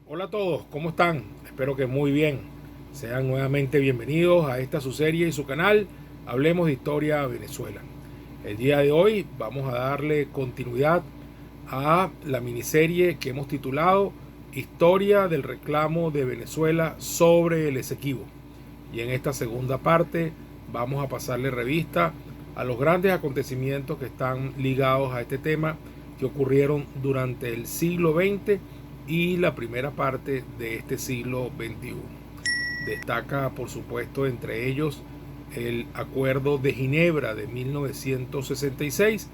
Hola a todos, ¿cómo están? Espero que muy bien. Sean nuevamente bienvenidos a esta su serie y su canal, Hablemos de Historia Venezuela. El día de hoy vamos a darle continuidad a la miniserie que hemos titulado Historia del reclamo de Venezuela sobre el Esequibo. Y en esta segunda parte vamos a pasarle revista a los grandes acontecimientos que están ligados a este tema que ocurrieron durante el siglo XX y la primera parte de este siglo XXI. Destaca, por supuesto, entre ellos el Acuerdo de Ginebra de 1966,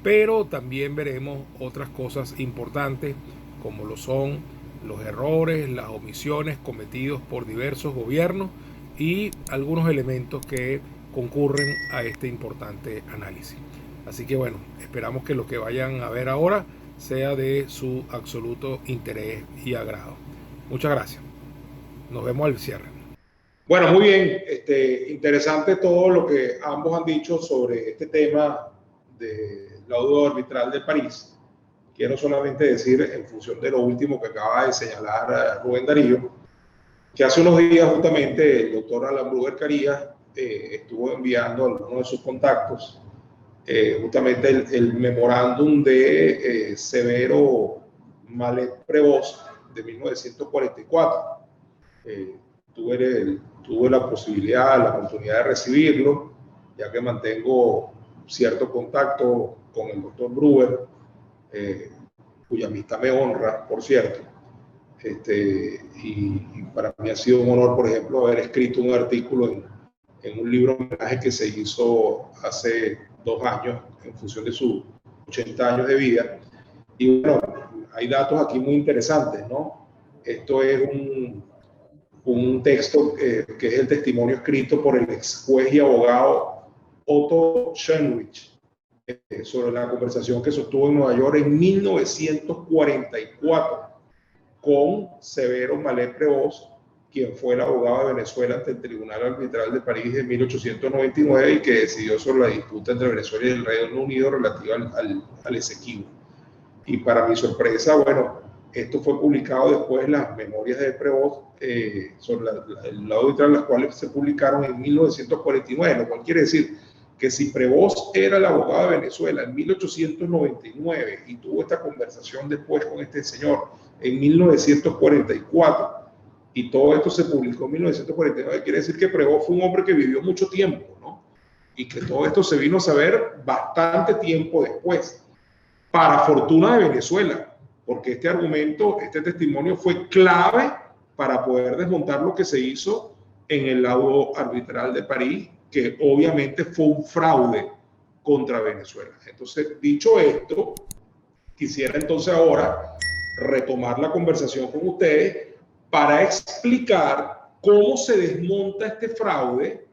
pero también veremos otras cosas importantes como lo son los errores, las omisiones cometidos por diversos gobiernos y algunos elementos que concurren a este importante análisis. Así que bueno, esperamos que lo que vayan a ver ahora sea de su absoluto interés y agrado. Muchas gracias. Nos vemos al cierre. Bueno, muy bien. Interesante todo lo que ambos han dicho sobre este tema del laudo arbitral de París. Quiero solamente decir, en función de lo último que acaba de señalar Rubén Darío, que hace unos días justamente el doctor Alan Bruger Carías estuvo enviando a algunos de sus contactos justamente el memorándum de Severo Malet Prevost de 1944. Eh, tuve la posibilidad, la oportunidad de recibirlo, ya que mantengo cierto contacto con el doctor Bruger, eh, cuya amistad me honra, por cierto. Y para mí ha sido un honor, por ejemplo, haber escrito un artículo en un libro homenaje que se hizo hace 2 años en función de sus 80 años de vida. Y bueno, hay datos aquí muy interesantes, ¿no? Esto es un texto que es el testimonio escrito por el ex juez y abogado Otto Schoenrich sobre la conversación que sostuvo en Nueva York en 1944 con Severo Malet Prevost, quien fue el abogado de Venezuela ante el Tribunal Arbitral de París de 1899 y que decidió sobre la disputa entre Venezuela y el Reino Unido relativa al Esequibo. Y para mi sorpresa, bueno, esto fue publicado después en las memorias de Prevost sobre el lado arbitral, las cuales se publicaron en 1949, lo cual quiere decir que si Prevost era el abogado de Venezuela en 1899 y tuvo esta conversación después con este señor en 1944 y todo esto se publicó en 1949, quiere decir que Prevost fue un hombre que vivió mucho tiempo, ¿no? Y que todo esto se vino a saber bastante tiempo después, para fortuna de Venezuela, porque este argumento, este testimonio fue clave para poder desmontar lo que se hizo en el laudo arbitral de París, que obviamente fue un fraude contra Venezuela. Entonces, dicho esto, quisiera entonces ahora retomar la conversación con ustedes para explicar cómo se desmonta este fraude,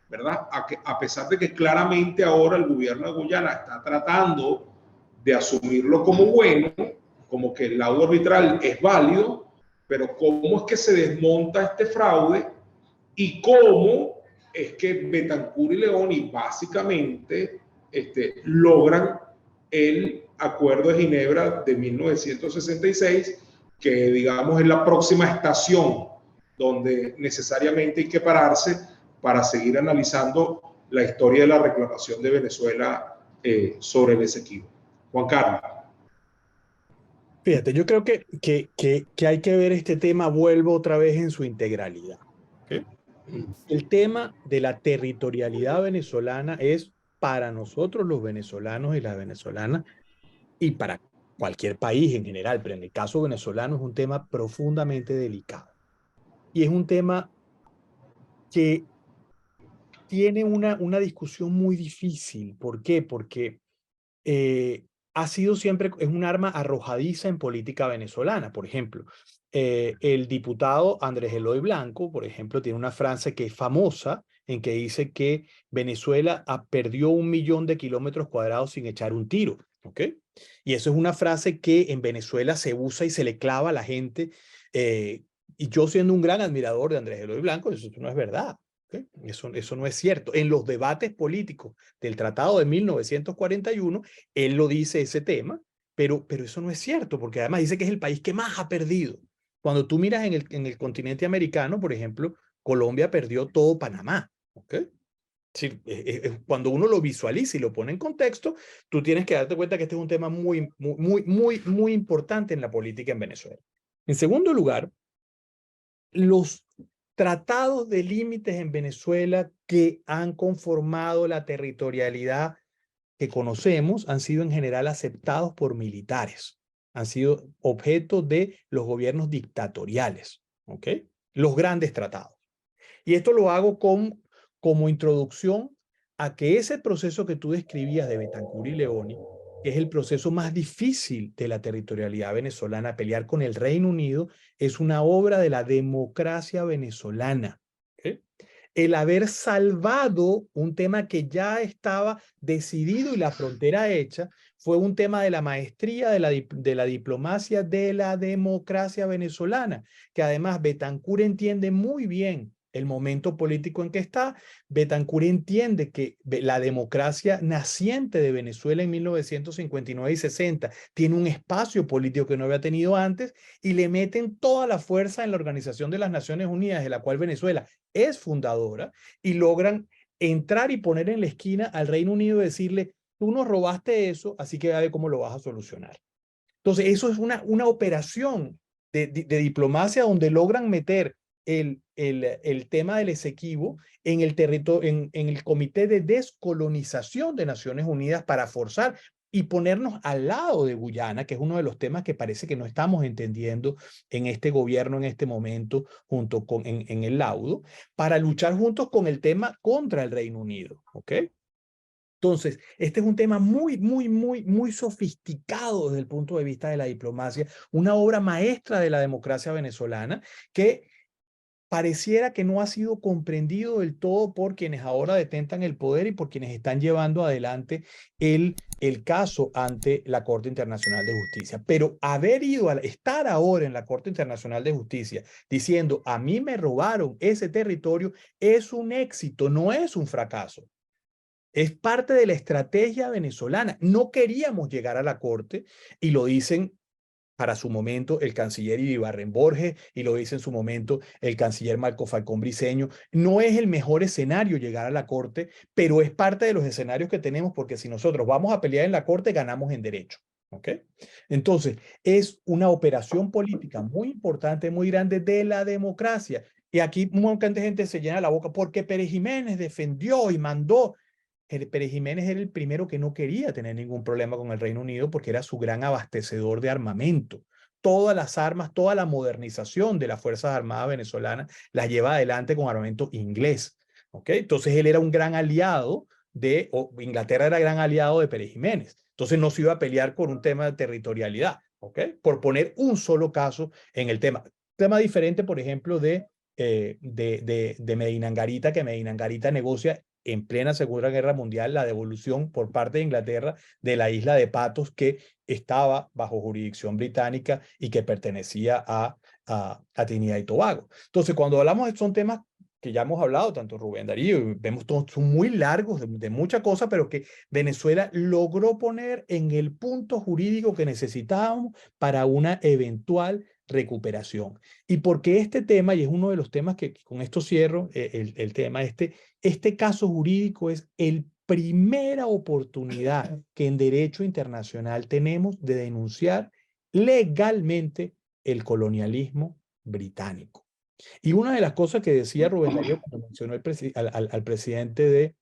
¿verdad? A pesar de que claramente ahora el gobierno de Guyana está tratando de asumirlo como bueno, como que el laudo arbitral es válido, pero cómo es que se desmonta este fraude y cómo es que Betancur y Leoni básicamente logran el Acuerdo de Ginebra de 1966, que digamos es la próxima estación donde necesariamente hay que pararse para seguir analizando la historia de la reclamación de Venezuela sobre el Esequibo. Juan Carlos. Fíjate, yo creo que hay que ver este tema, vuelvo otra vez en su integralidad. ¿Okay? El tema de la territorialidad venezolana es para nosotros los venezolanos y las venezolanas y para cualquier país en general, pero en el caso venezolano es un tema profundamente delicado. Y es un tema que tiene una discusión muy difícil. ¿Por qué? Porque ha sido siempre, es un arma arrojadiza en política venezolana. Por ejemplo, el diputado Andrés Eloy Blanco, por ejemplo, tiene una frase que es famosa en que dice que Venezuela perdió 1.000.000 de kilómetros cuadrados sin echar un tiro. ¿Ok? Y eso es una frase que en Venezuela se usa y se le clava a la gente. Y yo siendo un gran admirador de Andrés Eloy Blanco, eso no es verdad. ¿Okay? Eso no es cierto. En los debates políticos del Tratado de 1941, él lo dice ese tema, pero eso no es cierto, porque además dice que es el país que más ha perdido. Cuando tú miras en el continente americano, por ejemplo, Colombia perdió todo Panamá. ¿Ok? Sí, cuando uno lo visualiza y lo pone en contexto, tú tienes que darte cuenta que este es un tema muy importante en la política en Venezuela. En segundo lugar, los tratados de límites en Venezuela que han conformado la territorialidad que conocemos han sido en general aceptados por militares, han sido objeto de los gobiernos dictatoriales, ¿ok? Los grandes tratados. Y esto lo hago como introducción a que ese proceso que tú describías de Betancur y Leoni, que es el proceso más difícil de la territorialidad venezolana, pelear con el Reino Unido, es una obra de la democracia venezolana. ¿Okay? El haber salvado un tema que ya estaba decidido y la frontera hecha, fue un tema de la maestría de la diplomacia de la democracia venezolana, que además Betancur entiende muy bien el momento político en que está. Betancur entiende que la democracia naciente de Venezuela en 1959 y 60 tiene un espacio político que no había tenido antes y le meten toda la fuerza en la Organización de las Naciones Unidas, de la cual Venezuela es fundadora, y logran entrar y poner en la esquina al Reino Unido y decirle, tú nos robaste eso, así que a ver cómo lo vas a solucionar. Entonces, eso es una operación de diplomacia donde logran meter el tema del Esequibo en el territorio, en el Comité de Descolonización de Naciones Unidas para forzar y ponernos al lado de Guyana, que es uno de los temas que parece que no estamos entendiendo en este gobierno en este momento, junto con en el laudo, para luchar juntos con el tema contra el Reino Unido, ¿ok? Entonces, este es un tema muy sofisticado desde el punto de vista de la diplomacia, una obra maestra de la democracia venezolana que pareciera que no ha sido comprendido del todo por quienes ahora detentan el poder y por quienes están llevando adelante el caso ante la Corte Internacional de Justicia. Pero haber ido a estar ahora en la Corte Internacional de Justicia diciendo, a mí me robaron ese territorio, es un éxito, no es un fracaso. Es parte de la estrategia venezolana. No queríamos llegar a la Corte y lo dicen para su momento el canciller Iribarren Borges y lo dice en su momento el canciller Marco Falcón Briceño. No es el mejor escenario llegar a la Corte, pero es parte de los escenarios que tenemos porque si nosotros vamos a pelear en la Corte, ganamos en derecho. ¿Ok? Entonces, es una operación política muy importante, muy grande de la democracia. Y aquí un montón de gente se llena la boca porque Pérez Jiménez defendió y mandó. Pérez Jiménez era el primero que no quería tener ningún problema con el Reino Unido porque era su gran abastecedor de armamento. Todas las armas, toda la modernización de las Fuerzas Armadas venezolanas las lleva adelante con armamento inglés. ¿Ok? Entonces él era un gran aliado Inglaterra era gran aliado de Pérez Jiménez. Entonces no se iba a pelear por un tema de territorialidad. ¿Ok? Por poner un solo caso en el tema. Tema diferente, por ejemplo, de Medina Angarita, que Medina Angarita negocia en plena Segunda Guerra Mundial la devolución por parte de Inglaterra de la isla de Patos que estaba bajo jurisdicción británica y que pertenecía a Trinidad y Tobago. Entonces, cuando hablamos son temas que ya hemos hablado, tanto Rubén Darío, vemos todos son muy largos, de mucha cosa, pero que Venezuela logró poner en el punto jurídico que necesitábamos para una eventual recuperación. Y porque este tema, y es uno de los temas que con esto cierro, el tema, este caso jurídico es el primera oportunidad que en derecho internacional tenemos de denunciar legalmente el colonialismo británico. Y una de las cosas que decía Rubén Darío cuando mencionó al presidente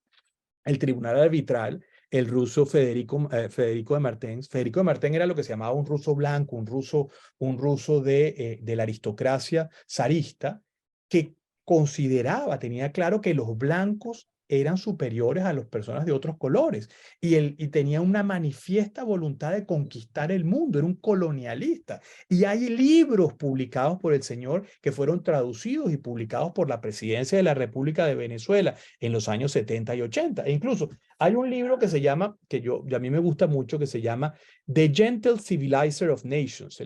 del Tribunal Arbitral, el ruso Federico de Martens. Federico de Martens era lo que se llamaba un ruso blanco, un ruso de la aristocracia zarista, que consideraba, tenía claro que los blancos eran superiores a las personas de otros colores y tenía una manifiesta voluntad de conquistar el mundo, era un colonialista. Y hay libros publicados por el señor que fueron traducidos y publicados por la Presidencia de la República de Venezuela en los años 70 y 80. E incluso hay un libro que se llama, a mí me gusta mucho, que se llama The Gentle Civilizer of Nations,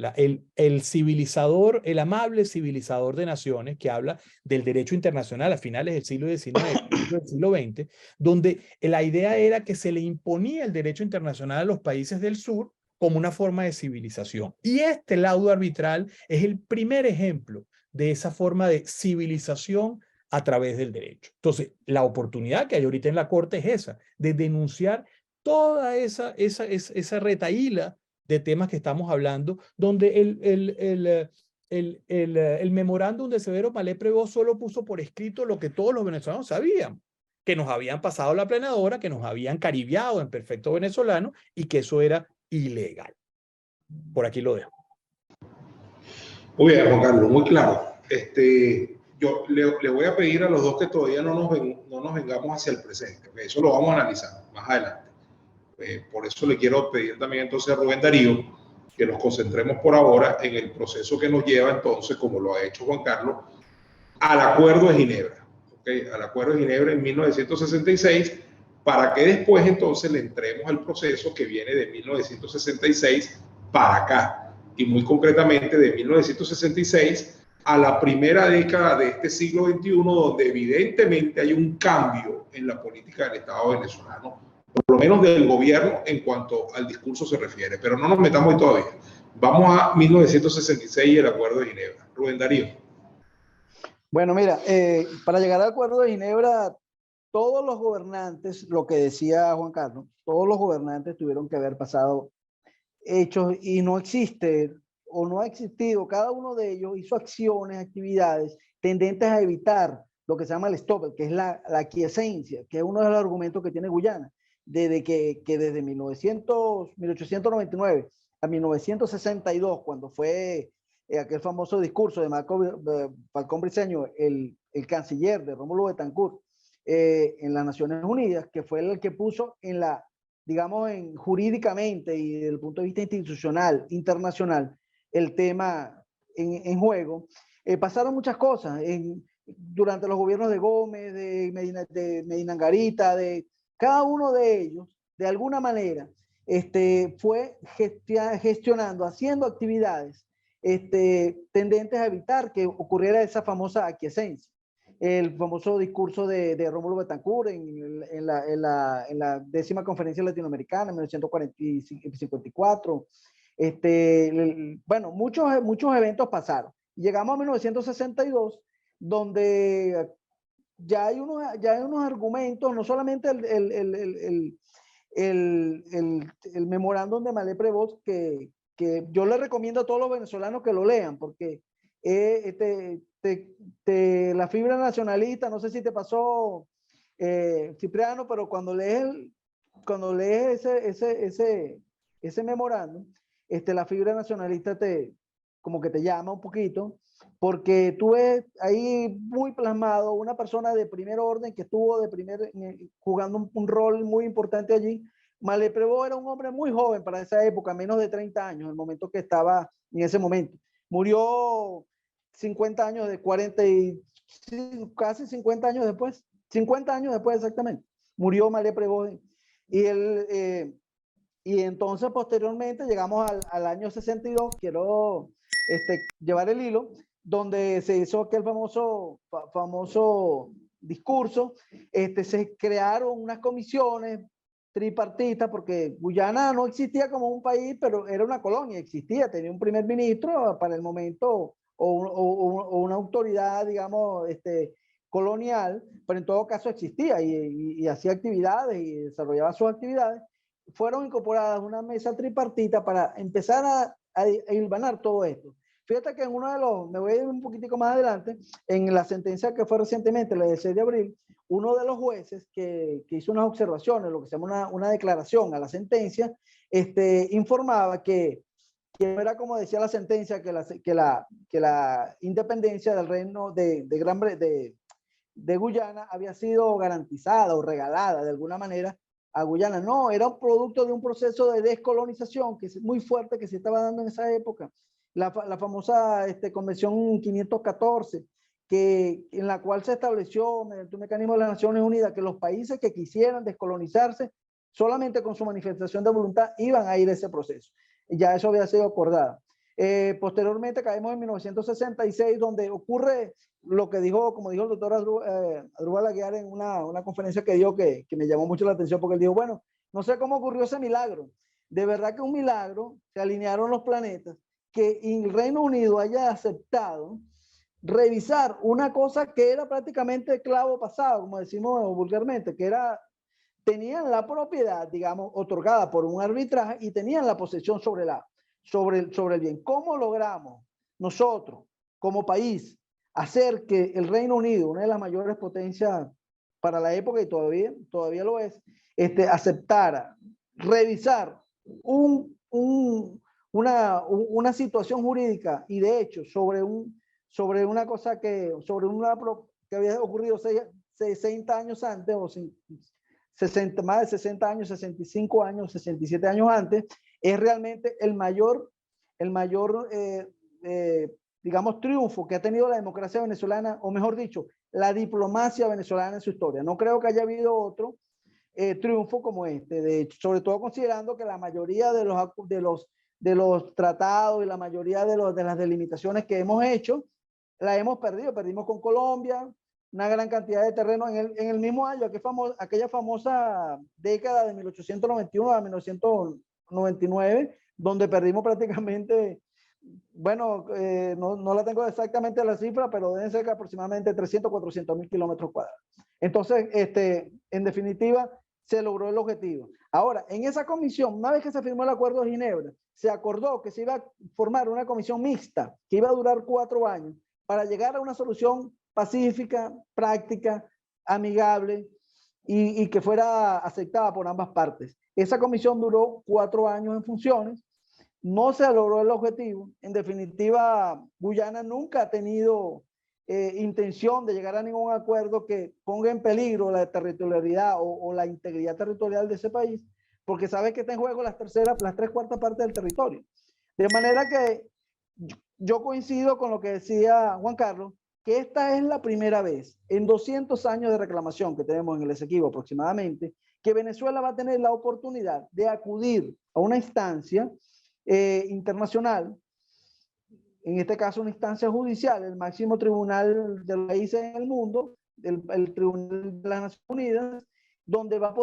el civilizador, el amable civilizador de naciones, que habla del derecho internacional a finales del siglo XIX, del siglo XX, donde la idea era que se le imponía el derecho internacional a los países del sur como una forma de civilización. Y este laudo arbitral es el primer ejemplo de esa forma de civilización a través del derecho. Entonces, la oportunidad que hay ahorita en la Corte es esa, de denunciar toda esa retahíla de temas que estamos hablando, donde el memorándum de Severo Malé Prevost solo puso por escrito lo que todos los venezolanos sabían, que nos habían pasado la planadora, que nos habían caribeado en perfecto venezolano y que eso era ilegal. Por aquí lo dejo. Muy bien, Juan Carlos, muy claro. Yo le voy a pedir a los dos que todavía no nos vengamos hacia el presente, porque eso lo vamos a analizar más adelante. Por eso le quiero pedir también entonces a Rubén Darío que nos concentremos por ahora en el proceso que nos lleva entonces, como lo ha hecho Juan Carlos, al Acuerdo de Ginebra, ¿okay? Al Acuerdo de Ginebra en 1966, para que después entonces le entremos al proceso que viene de 1966 para acá, y muy concretamente de 1966 a la primera década de este siglo XXI, donde evidentemente hay un cambio en la política del Estado venezolano, por lo menos del gobierno en cuanto al discurso se refiere, pero no nos metamos ahí todavía. Vamos a 1966 y el Acuerdo de Ginebra. Rubén Darío. Bueno, mira, para llegar al Acuerdo de Ginebra, todos los gobernantes, lo que decía Juan Carlos, todos los gobernantes tuvieron que haber pasado hechos y no existe o no ha existido, cada uno de ellos hizo acciones, actividades tendentes a evitar lo que se llama el stop, que es la aquiescencia, que es uno de los argumentos que tiene Guyana, desde que desde 1899 a 1962, cuando fue aquel famoso discurso de Falcón Briceño, el canciller de Rómulo Betancourt, en las Naciones Unidas, que fue el que puso en la, digamos, jurídicamente y desde el punto de vista institucional, internacional, el tema en juego. Pasaron muchas cosas durante los gobiernos de Gómez, de Medina Angarita, de cada uno de ellos, de alguna manera, fue gestionando, haciendo actividades tendentes a evitar que ocurriera esa famosa aquiescencia. El famoso discurso de Rómulo Betancourt en la 10ª Conferencia Latinoamericana en 1954. Bueno, muchos eventos pasaron. Llegamos a 1962, donde ya hay unos argumentos, no solamente el memorándum de Malé Prevost, que yo le recomiendo a todos los venezolanos que lo lean, porque la fibra nacionalista, no sé si te pasó, Cipriano, pero cuando lees ese memorándum, la fibra nacionalista como que te llama un poquito, porque tú ves ahí muy plasmado una persona de primer orden que estuvo jugando un rol muy importante allí. Malé Prevost era un hombre muy joven para esa época, menos de 30 años, en el momento que estaba en ese momento. Murió 50 años de 40 y casi 50 años después, 50 años después exactamente, murió Malé Prevost. Y entonces posteriormente llegamos al año 62, quiero llevar el hilo, donde se hizo aquel famoso discurso, se crearon unas comisiones tripartitas, porque Guyana no existía como un país, pero era una colonia, existía, tenía un primer ministro para el momento, o una autoridad, digamos, colonial, pero en todo caso existía y hacía actividades y desarrollaba sus actividades. Fueron incorporadas una mesa tripartita para empezar a hilvanar todo esto. Fíjate que en me voy a ir un poquitico más adelante, en la sentencia que fue recientemente, la del 6 de abril, uno de los jueces que hizo unas observaciones, lo que se llama una declaración a la sentencia, informaba que no era como decía la sentencia, que la independencia del reino de Guyana había sido garantizada o regalada de alguna manera a Guyana. No, era un producto de un proceso de descolonización que es muy fuerte que se estaba dando en esa época. La famosa Convención 514, en la cual se estableció mediante un mecanismo de las Naciones Unidas que los países que quisieran descolonizarse solamente con su manifestación de voluntad iban a ir a ese proceso. Ya eso había sido acordado. Posteriormente caemos en 1966, donde ocurre lo que dijo, como dijo el doctor Asdrúbal Aguiar en una conferencia que dio, que me llamó mucho la atención, porque él dijo, bueno, no sé cómo ocurrió ese milagro, de verdad que un milagro, se alinearon los planetas, que el Reino Unido haya aceptado revisar una cosa que era prácticamente clavo pasado, como decimos vulgarmente, que era, tenían la propiedad, digamos, otorgada por un arbitraje y tenían la posesión sobre el bien. ¿Cómo logramos nosotros, como país, hacer que el Reino Unido, una de las mayores potencias para la época y todavía lo es, aceptara revisar una situación jurídica y de hecho sobre una cosa que había ocurrido 60 años antes, o 60, más de 60 años, 65 años, 67 años antes, es realmente el mayor digamos, triunfo que ha tenido la democracia venezolana, o mejor dicho, la diplomacia venezolana en su historia. No creo que haya habido otro triunfo como este, de hecho, sobre todo considerando que la mayoría de los tratados y la mayoría de las delimitaciones que hemos hecho, la hemos perdido. Perdimos con Colombia una gran cantidad de terreno en el mismo año, aquella famosa década de 1891 a 1999, donde perdimos prácticamente, bueno, no la tengo exactamente la cifra, pero deben ser aproximadamente 300, 400 mil kilómetros cuadrados. Entonces, en definitiva, se logró el objetivo. Ahora, en esa comisión, una vez que se firmó el Acuerdo de Ginebra, se acordó que se iba a formar una comisión mixta que iba a durar 4 años para llegar a una solución pacífica, práctica, amigable y que fuera aceptada por ambas partes. Esa comisión duró 4 años en funciones. No se logró el objetivo. En definitiva, Guyana nunca ha tenido intención de llegar a ningún acuerdo que ponga en peligro la territorialidad o la integridad territorial de ese país, porque sabe que está en juego las 3/4 partes del territorio. De manera que yo coincido con lo que decía Juan Carlos, que esta es la primera vez en 200 años de reclamación que tenemos en el Esequibo aproximadamente, que Venezuela va a tener la oportunidad de acudir a una instancia internacional, en este caso una instancia judicial, el máximo tribunal de los países en el mundo, el Tribunal de las Naciones Unidas, donde va a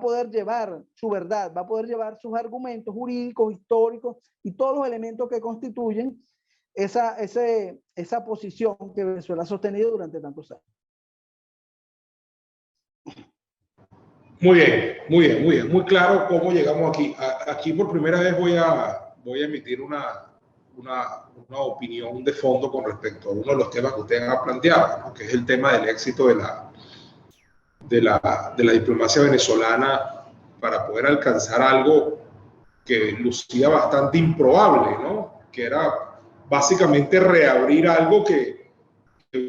poder llevar su verdad, va a poder llevar sus argumentos jurídicos, históricos y todos los elementos que constituyen esa posición que Venezuela ha sostenido durante tantos años. Muy bien, muy bien, muy bien. Muy claro cómo llegamos aquí. Aquí por primera vez voy a emitir una opinión de fondo con respecto a uno de los temas que ustedes han planteado, ¿no? Que es el tema del éxito de la diplomacia venezolana para poder alcanzar algo que lucía bastante improbable, ¿no? Que era básicamente reabrir algo que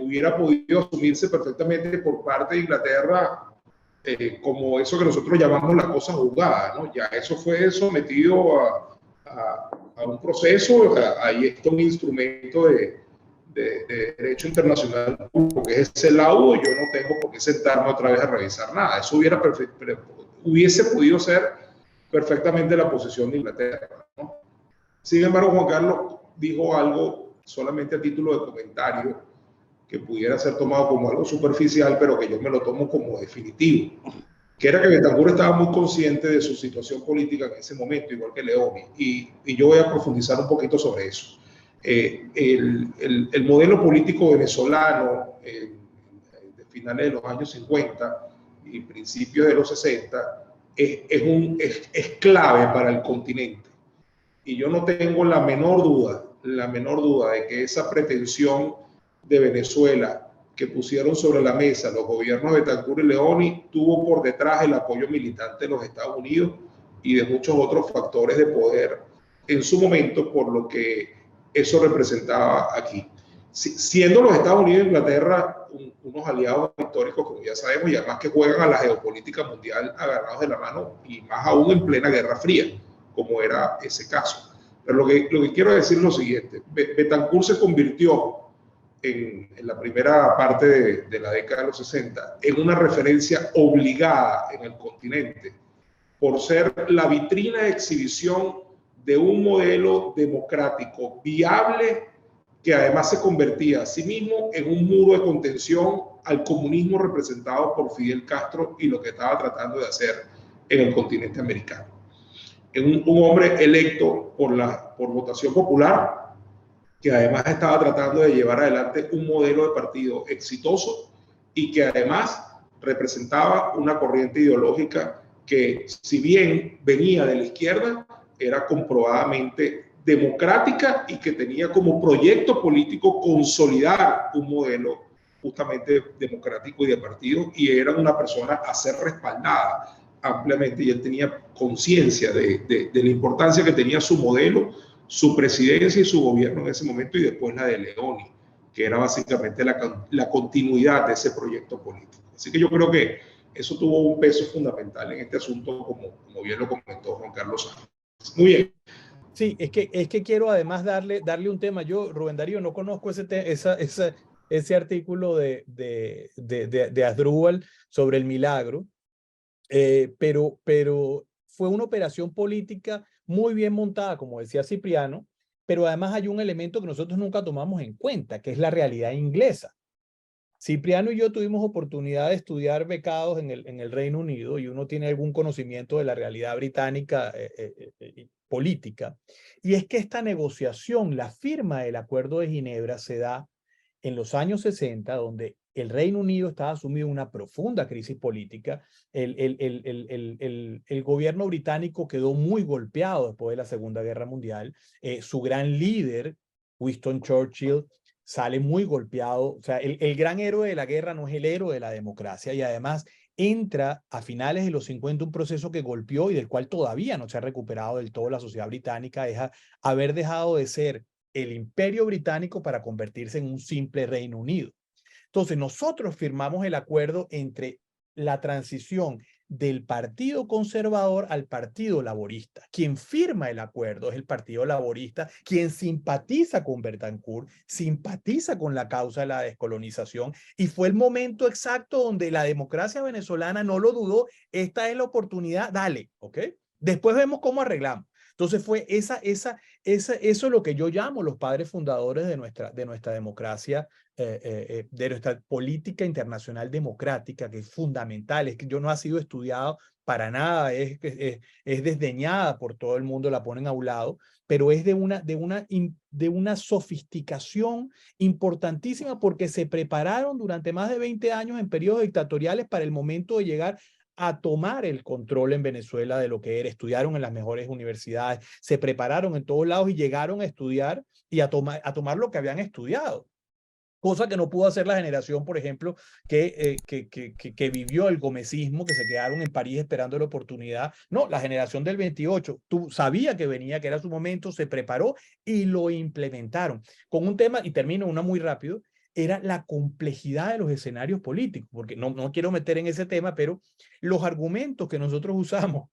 hubiera podido asumirse perfectamente por parte de Inglaterra como eso que nosotros llamamos la cosa juzgada, ¿no? Ya eso fue sometido a un proceso, ahí está un instrumento de derecho internacional, porque es ese laudo, yo no tengo por qué sentarme otra vez a revisar nada. Eso hubiese podido ser perfectamente la posición de Inglaterra, ¿no? Sin embargo, Juan Carlos dijo algo solamente a título de comentario que pudiera ser tomado como algo superficial, pero que yo me lo tomo como definitivo, que era que Betancur estaba muy consciente de su situación política en ese momento, igual que Leoni, y yo voy a profundizar un poquito sobre eso. El modelo político venezolano de finales de los años 50 y principios de los 60 es clave para el continente, y yo no tengo la menor duda de que esa pretensión de Venezuela que pusieron sobre la mesa los gobiernos de Betancur y Leoni tuvo por detrás el apoyo militante de los Estados Unidos y de muchos otros factores de poder en su momento, por lo que eso representaba aquí. Siendo los Estados Unidos e Inglaterra unos aliados históricos, como ya sabemos, y además que juegan a la geopolítica mundial agarrados de la mano, y más aún en plena Guerra Fría, como era ese caso. Pero lo que quiero decir es lo siguiente: Betancur se convirtió en la primera parte de la década de los 60 en una referencia obligada en el continente por ser la vitrina de exhibición de un modelo democrático viable, que además se convertía a sí mismo en un muro de contención al comunismo representado por Fidel Castro y lo que estaba tratando de hacer en el continente americano. un hombre electo por votación popular, que además estaba tratando de llevar adelante un modelo de partido exitoso y que además representaba una corriente ideológica que, si bien venía de la izquierda, era comprobadamente democrática y que tenía como proyecto político consolidar un modelo justamente democrático y de partido, y era una persona a ser respaldada ampliamente, y él tenía conciencia de la importancia que tenía su modelo, su presidencia y su gobierno en ese momento, y después la de Leoni, que era básicamente la continuidad de ese proyecto político. Así que yo creo que eso tuvo un peso fundamental en este asunto, como bien lo comentó Juan Carlos Sánchez. Muy bien. Sí, es que quiero además darle un tema. Yo, Rubén Darío, no conozco ese artículo de Asdrúbal sobre el milagro, pero fue una operación política muy bien montada, como decía Cipriano, pero además hay un elemento que nosotros nunca tomamos en cuenta, que es la realidad inglesa. Cipriano y yo tuvimos oportunidad de estudiar becados en el Reino Unido, y uno tiene algún conocimiento de la realidad británica política. Y es que esta negociación, la firma del Acuerdo de Ginebra, se da en los años 60, donde el Reino Unido estaba sumido en una profunda crisis política. El gobierno británico quedó muy golpeado después de la Segunda Guerra Mundial. Su gran líder, Winston Churchill, sale muy golpeado. O sea, el gran héroe de la guerra no es el héroe de la democracia, y además entra a finales de los 50 un proceso que golpeó y del cual todavía no se ha recuperado del todo la sociedad británica, es haber dejado de ser el imperio británico para convertirse en un simple Reino Unido. Entonces, nosotros firmamos el acuerdo entre la transición del Partido Conservador al Partido Laborista. Quien firma el acuerdo es el Partido Laborista, quien simpatiza con Betancourt, simpatiza con la causa de la descolonización, y fue el momento exacto donde la democracia venezolana no lo dudó. Esta es la oportunidad, dale, ¿ok? Después vemos cómo arreglamos. Entonces fue eso es lo que yo llamo los padres fundadores de nuestra democracia, de nuestra política internacional democrática, que es fundamental. Es que yo no ha sido estudiado para nada, es desdeñada por todo el mundo, la ponen a un lado, pero es de una sofisticación importantísima, porque se prepararon durante más de 20 años en periodos dictatoriales para el momento de llegar a tomar el control en Venezuela de lo que era. Estudiaron en las mejores universidades, se prepararon en todos lados y llegaron a estudiar y a tomar lo que habían estudiado. Cosa que no pudo hacer la generación, por ejemplo, que vivió el gomecismo, que se quedaron en París esperando la oportunidad. No, la generación del 28, tú sabía que venía, que era su momento, se preparó y lo implementaron. Con un tema, y termino una muy rápido, era la complejidad de los escenarios políticos, porque no quiero meter en ese tema, pero los argumentos que nosotros usamos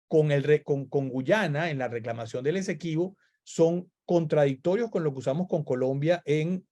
con Guyana en la reclamación del Esequibo son contradictorios con lo que usamos con Colombia en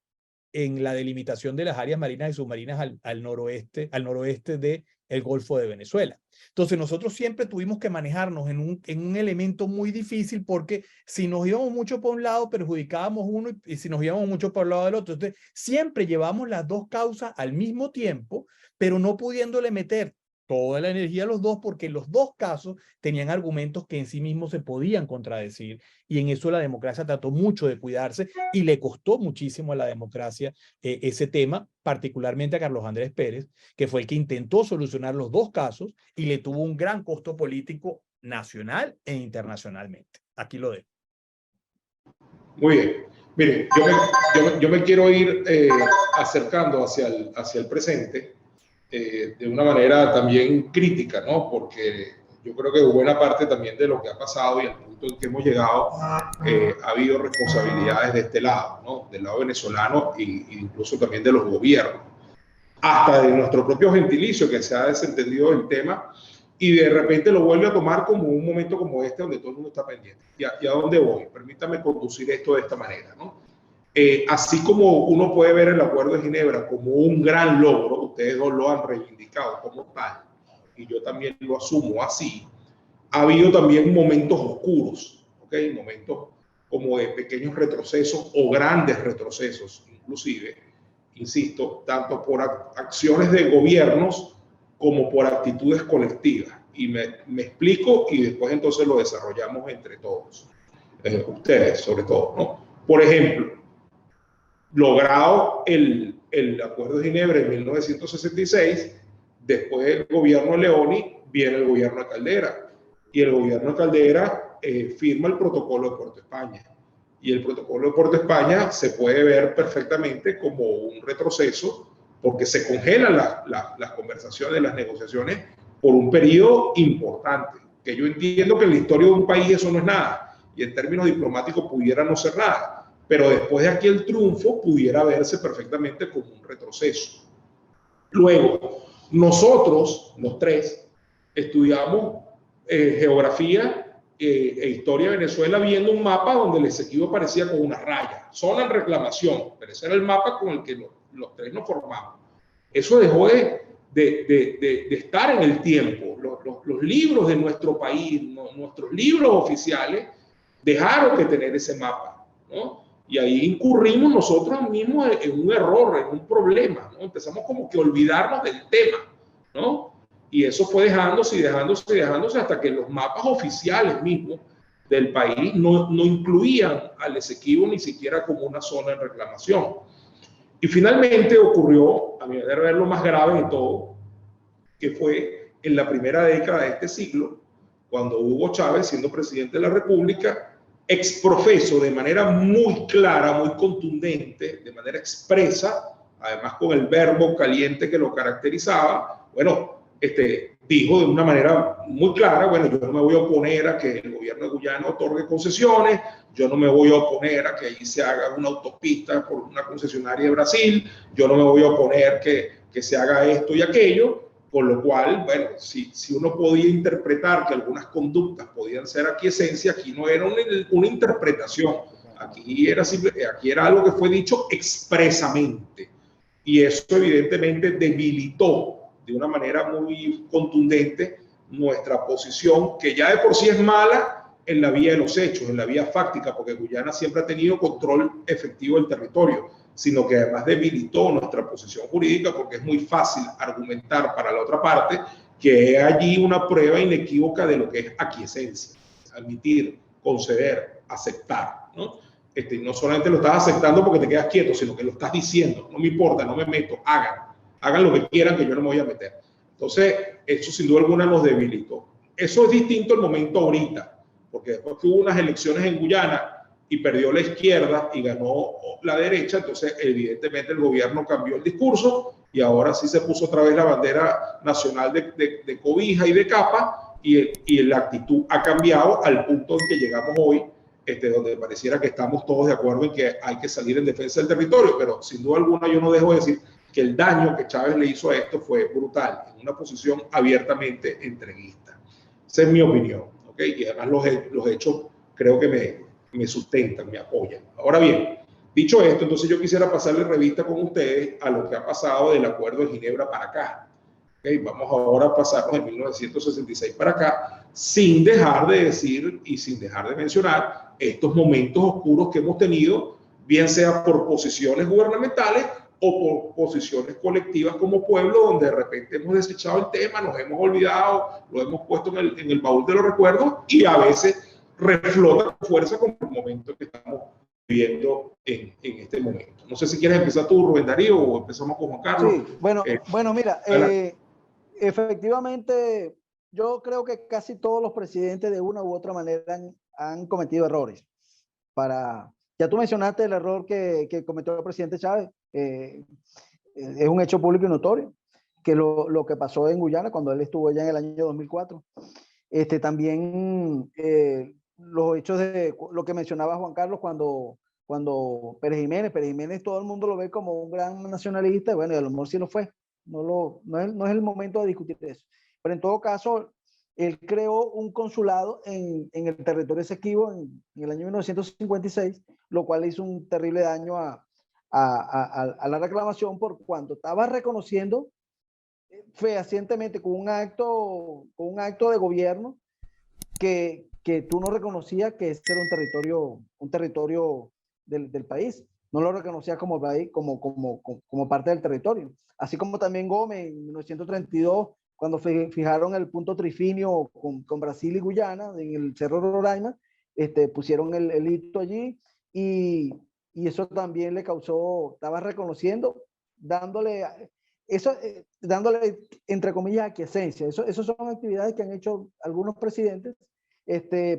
la delimitación de las áreas marinas y submarinas al noroeste del Golfo de Venezuela. Entonces nosotros siempre tuvimos que manejarnos en un elemento muy difícil, porque si nos íbamos mucho por un lado perjudicábamos uno, y si nos íbamos mucho por el lado del otro. Entonces siempre llevamos las dos causas al mismo tiempo, pero no pudiéndole meter toda la energía a los dos, porque los dos casos tenían argumentos que en sí mismos se podían contradecir, y en eso la democracia trató mucho de cuidarse, y le costó muchísimo a la democracia ese tema, particularmente a Carlos Andrés Pérez, que fue el que intentó solucionar los dos casos y le tuvo un gran costo político nacional e internacionalmente. Aquí lo dejo. Muy bien. Miren, yo me quiero ir acercando hacia el presente, de una manera también crítica, ¿no? Porque yo creo que buena parte también de lo que ha pasado y el punto en que hemos llegado, ha habido responsabilidades de este lado, ¿no? Del lado venezolano, e incluso también de los gobiernos, hasta de nuestro propio gentilicio, que se ha desentendido del tema y de repente lo vuelve a tomar como un momento como este, donde todo el mundo está pendiente. ¿Y a dónde voy? Permítame conducir esto de esta manera, ¿no? Así como uno puede ver el Acuerdo de Ginebra como un gran logro, ustedes dos lo han reivindicado como tal, y yo también lo asumo así, ha habido también momentos oscuros, ¿ok? Momentos como de pequeños retrocesos o grandes retrocesos, inclusive, insisto, tanto por acciones de gobiernos como por actitudes colectivas. me explico y después entonces lo desarrollamos entre todos, ustedes sobre todo, ¿no? Por ejemplo, logrado el Acuerdo de Ginebra en 1966, después del gobierno de Leoni viene el gobierno de Caldera, y el gobierno de Caldera firma el protocolo de Puerto España. Y el protocolo de Puerto España se puede ver perfectamente como un retroceso, porque se congelan las conversaciones, las negociaciones por un periodo importante, que yo entiendo que en la historia de un país eso no es nada, y en términos diplomáticos pudiera no ser nada, pero después de aquí el triunfo pudiera verse perfectamente como un retroceso. Luego, nosotros, los tres, estudiamos geografía e historia de Venezuela viendo un mapa donde el Esequibo aparecía con una raya, zona en reclamación, pero ese era el mapa con el que los tres nos formamos. Eso dejó de estar en el tiempo. Los libros de nuestro país, nuestros libros oficiales, dejaron de tener ese mapa, ¿no? Y ahí incurrimos nosotros mismos en un error, en un problema, ¿no? Empezamos como que a olvidarnos del tema, ¿no? Y eso fue dejándose y dejándose y dejándose hasta que los mapas oficiales mismos del país no incluían al Esequibo ni siquiera como una zona de reclamación. Y finalmente ocurrió, a mi manera de ver, lo más grave de todo, que fue en la primera década de este siglo, cuando Hugo Chávez, siendo presidente de la República, exprofeso de manera muy clara, muy contundente, de manera expresa, además con el verbo caliente que lo caracterizaba, bueno, dijo de una manera muy clara, bueno, yo no me voy a oponer a que el gobierno de Guyana otorgue concesiones, yo no me voy a oponer a que ahí se haga una autopista por una concesionaria de Brasil, yo no me voy a oponer que se haga esto y aquello, con lo cual, bueno, si uno podía interpretar que algunas conductas podían ser aquiescencia, aquí no era una interpretación, aquí era algo que fue dicho expresamente. Y eso evidentemente debilitó de una manera muy contundente nuestra posición, que ya de por sí es mala en la vía de los hechos, en la vía fáctica, porque Guyana siempre ha tenido control efectivo del territorio, sino que además debilitó nuestra posición jurídica, porque es muy fácil argumentar para la otra parte que hay allí una prueba inequívoca de lo que es aquiescencia, admitir, conceder, aceptar, ¿no? No solamente lo estás aceptando porque te quedas quieto, sino que lo estás diciendo, no me importa, no me meto, hagan lo que quieran, que yo no me voy a meter. Entonces, eso sin duda alguna nos debilitó. Eso es distinto al momento ahorita, porque después que hubo unas elecciones en Guyana y perdió la izquierda y ganó la derecha, entonces evidentemente el gobierno cambió el discurso y ahora sí se puso otra vez la bandera nacional de cobija y de capa, y la actitud ha cambiado al punto en que llegamos hoy, donde pareciera que estamos todos de acuerdo en que hay que salir en defensa del territorio, pero sin duda alguna yo no dejo de decir que el daño que Chávez le hizo a esto fue brutal, en una posición abiertamente entreguista. Esa es mi opinión, ¿ok? Y además los hechos creo que me sustentan, me apoyan. Ahora bien, dicho esto, entonces yo quisiera pasarle revista con ustedes a lo que ha pasado del Acuerdo de Ginebra para acá. ¿Okay? Vamos ahora a pasarnos de 1966 para acá, sin dejar de decir y sin dejar de mencionar estos momentos oscuros que hemos tenido, bien sea por posiciones gubernamentales o por posiciones colectivas como pueblo, donde de repente hemos desechado el tema, nos hemos olvidado, lo hemos puesto en el baúl de los recuerdos, y a veces reflota con fuerza como el momento que estamos viviendo en este momento. No sé si quieres empezar tú, Rubén Darío, o empezamos con Juan Carlos. Sí, bueno, mira, efectivamente, yo creo que casi todos los presidentes de una u otra manera han cometido errores. Ya tú mencionaste el error que cometió el presidente Chávez. Es un hecho público y notorio, que lo que pasó en Guyana cuando él estuvo allá en el año 2004. También los hechos de lo que mencionaba Juan Carlos cuando Pérez Jiménez, todo el mundo lo ve como un gran nacionalista, bueno, y a lo mejor sí lo fue. No es el momento de discutir eso. Pero en todo caso, él creó un consulado en el territorio Esequibo en el año 1956, lo cual hizo un terrible daño a la reclamación, por cuanto estaba reconociendo fehacientemente con un acto de gobierno que tú no reconocías que ese era un territorio del país. No lo reconocías como país, como parte del territorio. Así como también Gómez en 1932 cuando fijaron el punto trifinio con Brasil y Guyana en el Cerro Roraima, pusieron el hito allí y eso también le causó, estaba reconociendo, dándole, dándole entre comillas, aquiescencia. Eso son actividades que han hecho algunos presidentes.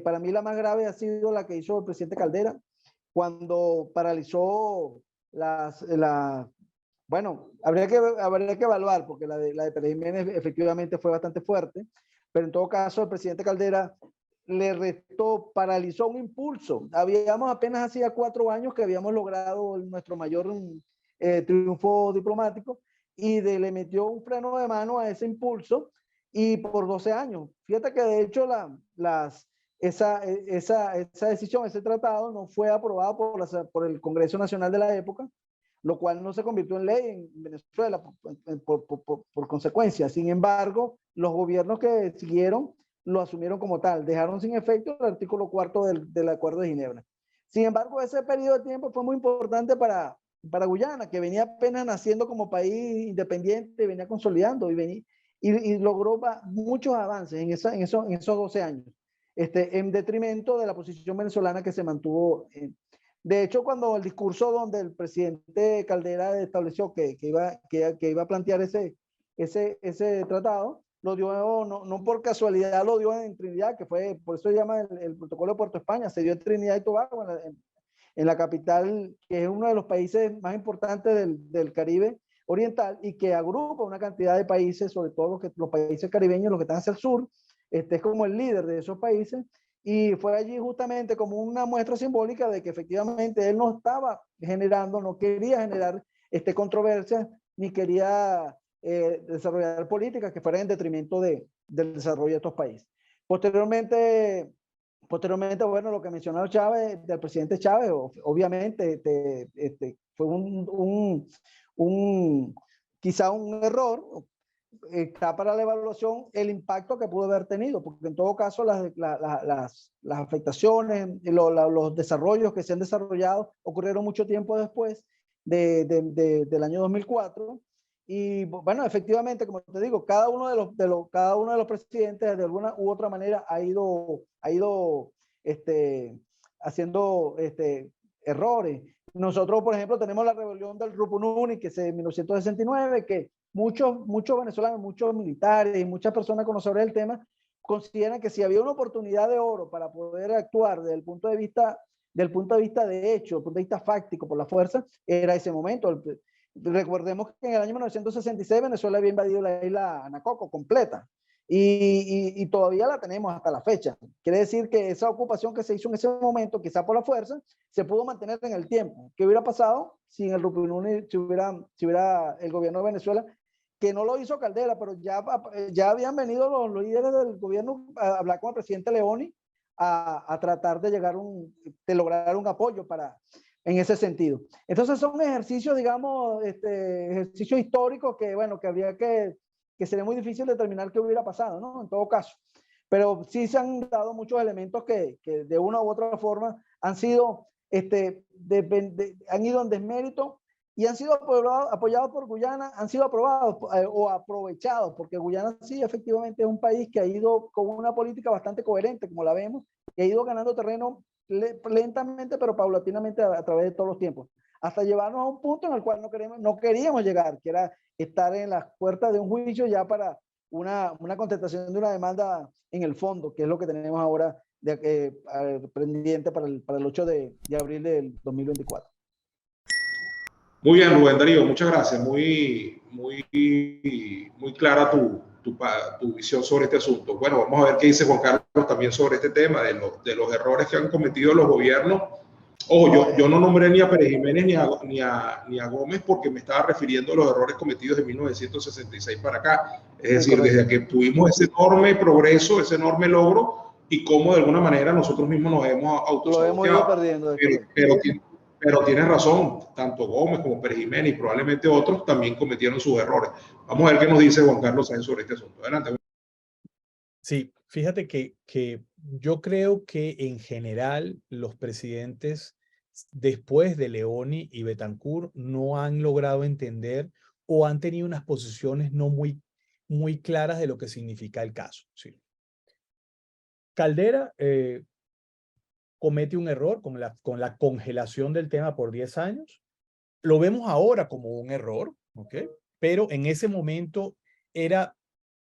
Para mí la más grave ha sido la que hizo el presidente Caldera cuando paralizó bueno, habría que evaluar, porque la de Pérez Jiménez efectivamente fue bastante fuerte, pero en todo caso el presidente Caldera le restó, paralizó un impulso. Habíamos apenas hacía 4 años que habíamos logrado nuestro mayor triunfo diplomático y le metió un freno de mano a ese impulso y por 12 años. Fíjate que de hecho esa decisión, ese tratado no fue aprobado por el Congreso Nacional de la época, lo cual no se convirtió en ley en Venezuela por consecuencia. Sin embargo, los gobiernos que siguieron lo asumieron como tal, dejaron sin efecto el artículo 4 del Acuerdo de Ginebra. Sin embargo, ese periodo de tiempo fue muy importante para Guyana, que venía apenas naciendo como país independiente, venía consolidando y logró muchos avances en esos 12 años, en detrimento de la posición venezolana que se mantuvo. De hecho, cuando el discurso donde el presidente Caldera estableció que iba a plantear ese tratado, lo dio, no por casualidad lo dio en Trinidad, que fue, por eso se llama el protocolo de Puerto España, se dio en Trinidad y Tobago, en la capital, que es uno de los países más importantes del Caribe Oriental y que agrupa una cantidad de países, sobre todo los países caribeños, los que están hacia el sur, es como el líder de esos países. Y fue allí justamente como una muestra simbólica de que efectivamente él no estaba generando, no quería generar controversias, ni quería desarrollar políticas que fueran en detrimento del desarrollo de estos países. Posteriormente, bueno, lo que mencionó Chávez, del presidente Chávez, obviamente fue quizá un error. Está para la evaluación el impacto que pudo haber tenido, porque en todo caso las afectaciones, los desarrollos que se han desarrollado ocurrieron mucho tiempo después del año 2004. Y bueno, efectivamente, como te digo, cada uno de los presidentes de alguna u otra manera ha ido haciendo errores. Nosotros, por ejemplo, tenemos la rebelión del Rupununi, que es en 1969, que muchos venezolanos, muchos militares y muchas personas conocedores del tema consideran que si había una oportunidad de oro para poder actuar desde el punto de vista de hecho, el punto de vista fáctico por la fuerza, era ese momento. Recordemos que en el año 1966 Venezuela había invadido la isla Anacoco completa y todavía la tenemos hasta la fecha. Quiere decir que esa ocupación que se hizo en ese momento, quizá por la fuerza, se pudo mantener en el tiempo. ¿Qué hubiera pasado si en el Rupinuni si hubiera el gobierno de Venezuela, que no lo hizo Caldera, pero ya habían venido los líderes del gobierno a hablar con el presidente Leoni a tratar de lograr un apoyo en ese sentido? Entonces son ejercicios, digamos, ejercicios históricos que, bueno, que habría que sería muy difícil determinar qué hubiera pasado, ¿no? En todo caso. Pero sí se han dado muchos elementos que de una u otra forma han sido, han ido en desmérito y han sido apoyados por Guyana, han sido aprobados o aprovechados, porque Guyana sí efectivamente es un país que ha ido con una política bastante coherente, como la vemos, y ha ido ganando terreno lentamente, pero paulatinamente a través de todos los tiempos, hasta llevarnos a un punto en el cual no queríamos llegar, que era estar en las puertas de un juicio ya para una contestación de una demanda en el fondo, que es lo que tenemos ahora pendiente para el 8 de abril del 2024. Muy bien, Rubén Darío, muchas gracias. Muy clara tu visión sobre este asunto. Bueno, vamos a ver qué dice Juan Carlos también sobre este tema de los errores que han cometido los gobiernos. Ojo, yo no nombré ni a Pérez Jiménez ni a Gómez porque me estaba refiriendo a los errores cometidos de 1966 para acá. Es decir, desde que tuvimos ese enorme progreso, ese enorme logro y cómo de alguna manera nosotros mismos nos hemos autosaboteado. Lo hemos ido perdiendo. Pero tienes razón, tanto Gómez como Pérez Jiménez y probablemente otros también cometieron sus errores. Vamos a ver qué nos dice Juan Carlos Sáenz sobre este asunto. Adelante. Sí, fíjate que yo creo que en general los presidentes después de Leoni y Betancur no han logrado entender o han tenido unas posiciones no muy muy claras de lo que significa el caso. ¿Sí? Caldera comete un error con la congelación del tema por 10 años. Lo vemos ahora como un error, ¿ok? Pero en ese momento era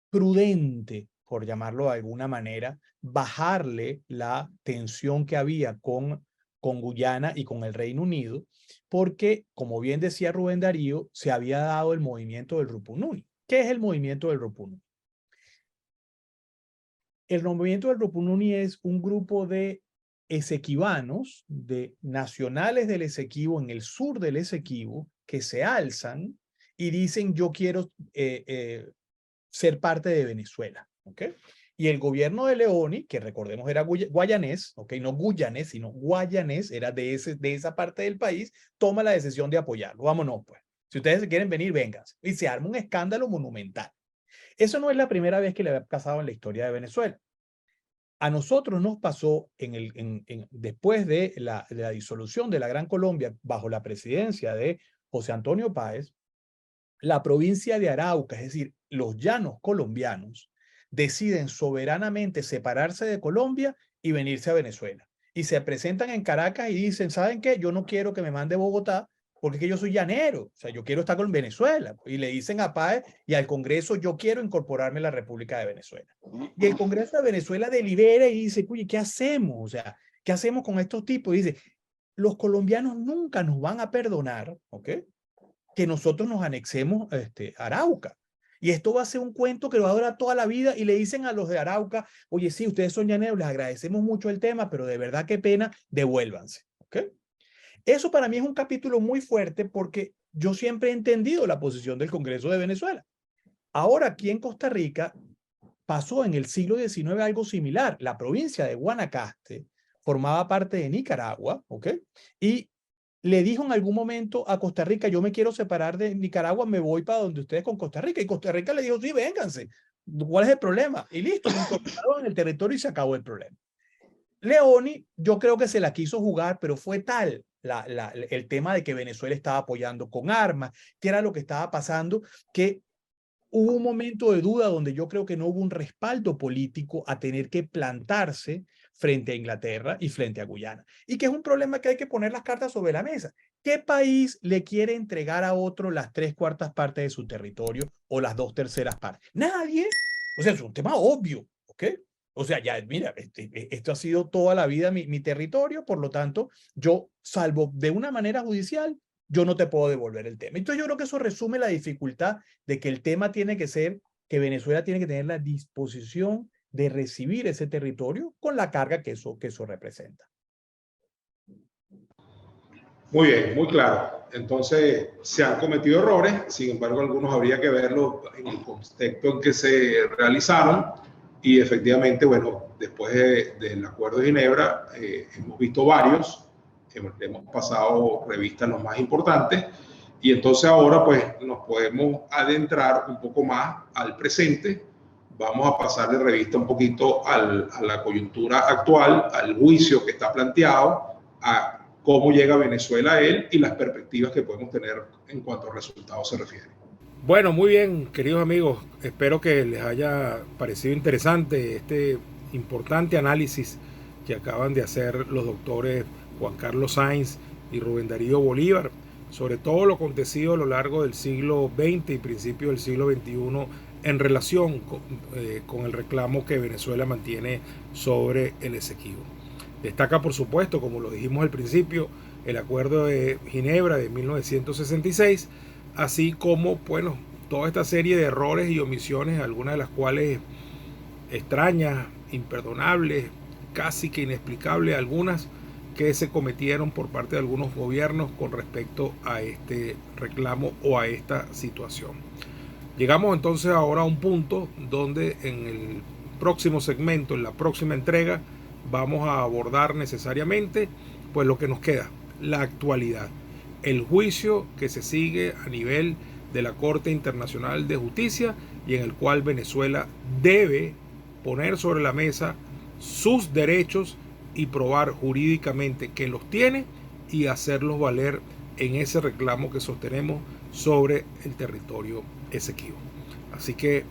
prudente, por llamarlo de alguna manera, bajarle la tensión que había con Guyana y con el Reino Unido, porque, como bien decía Rubén Darío, se había dado el movimiento del Rupununi. ¿Qué es el movimiento del Rupununi? El movimiento del Rupununi es un grupo de esequibanos, de nacionales del Esequibo, en el sur del Esequibo, que se alzan y dicen: yo quiero ser parte de Venezuela. ¿Ok? Y el gobierno de Leoni, que recordemos era guayanés, ¿ok? No guyanés, sino guayanés, era de esa parte del país, toma la decisión de apoyarlo. Vámonos, pues. Si ustedes quieren venir, vénganse. Y se arma un escándalo monumental. Eso no es la primera vez que le había pasado en la historia de Venezuela. A nosotros nos pasó después de la disolución de la Gran Colombia bajo la presidencia de José Antonio Páez, la provincia de Arauca, es decir, los llanos colombianos, deciden soberanamente separarse de Colombia y venirse a Venezuela. Y se presentan en Caracas y dicen: ¿saben qué? Yo no quiero que me mande Bogotá, porque es que yo soy llanero, o sea, yo quiero estar con Venezuela. Y le dicen a Páez y al Congreso: yo quiero incorporarme a la República de Venezuela. Y el Congreso de Venezuela delibera y dice: oye, ¿qué hacemos? O sea, ¿qué hacemos con estos tipos? Y dice: los colombianos nunca nos van a perdonar, ¿ok?, que nosotros nos anexemos a Arauca. Y esto va a ser un cuento que va a durar toda la vida. Y le dicen a los de Arauca: oye, sí, ustedes son llaneros, les agradecemos mucho el tema, pero de verdad qué pena, devuélvanse. ¿Ok? Eso para mí es un capítulo muy fuerte, porque yo siempre he entendido la posición del Congreso de Venezuela. Ahora, aquí en Costa Rica pasó en el siglo XIX algo similar. La provincia de Guanacaste formaba parte de Nicaragua, ¿ok? Y le dijo en algún momento a Costa Rica: yo me quiero separar de Nicaragua, me voy para donde ustedes con Costa Rica. Y Costa Rica le dijo: sí, vénganse. ¿Cuál es el problema? Y listo, se incorporaron en el territorio y se acabó el problema. Leoni, yo creo que se la quiso jugar, pero fue tal el tema de que Venezuela estaba apoyando con armas, que era lo que estaba pasando, que hubo un momento de duda donde yo creo que no hubo un respaldo político a tener que plantarse frente a Inglaterra y frente a Guyana. Y que es un problema que hay que poner las cartas sobre la mesa. ¿Qué país le quiere entregar a otro las 3/4 partes de su territorio o las 2/3 partes? Nadie. O sea, es un tema obvio, ¿ok? O sea, ya, mira, esto ha sido toda la vida mi territorio, por lo tanto, yo, salvo de una manera judicial, yo no te puedo devolver el tema. Entonces yo creo que eso resume la dificultad de que el tema tiene que ser que Venezuela tiene que tener la disposición de recibir ese territorio con la carga que eso representa. Muy bien, muy claro. Entonces, se han cometido errores, sin embargo, algunos habría que verlos en el contexto en que se realizaron. Y efectivamente, bueno, después del Acuerdo de Ginebra, hemos visto varios, hemos pasado revistas los más importantes, y entonces ahora pues nos podemos adentrar un poco más al presente. Vamos a pasar de revista un poquito a la coyuntura actual, al juicio que está planteado, a cómo llega Venezuela a él y las perspectivas que podemos tener en cuanto a resultados se refiere. Bueno, muy bien, queridos amigos. Espero que les haya parecido interesante este importante análisis que acaban de hacer los doctores Juan Carlos Sainz y Rubén Darío Bolívar sobre todo lo acontecido a lo largo del siglo XX y principios del siglo XXI en relación con el reclamo que Venezuela mantiene sobre el Esequibo. Destaca, por supuesto, como lo dijimos al principio, el Acuerdo de Ginebra de 1966, así como, bueno, toda esta serie de errores y omisiones, algunas de las cuales extrañas, imperdonables, casi que inexplicables, algunas que se cometieron por parte de algunos gobiernos con respecto a este reclamo o a esta situación. Llegamos entonces ahora a un punto donde en el próximo segmento, en la próxima entrega, vamos a abordar necesariamente pues lo que nos queda, la actualidad, el juicio que se sigue a nivel de la Corte Internacional de Justicia y en el cual Venezuela debe poner sobre la mesa sus derechos y probar jurídicamente que los tiene y hacerlos valer en ese reclamo que sostenemos sobre el territorio Esequibo. Así que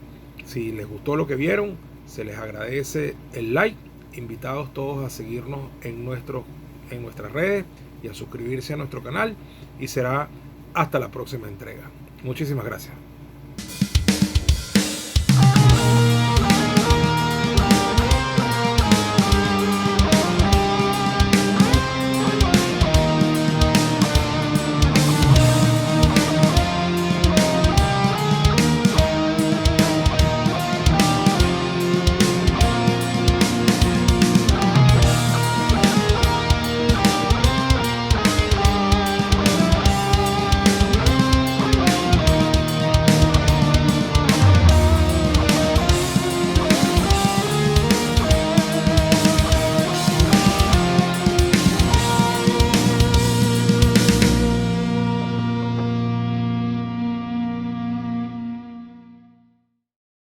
Si les gustó lo que vieron, se les agradece el like. Invitados todos a seguirnos en nuestras redes y a suscribirse a nuestro canal. Y será hasta la próxima entrega. Muchísimas gracias.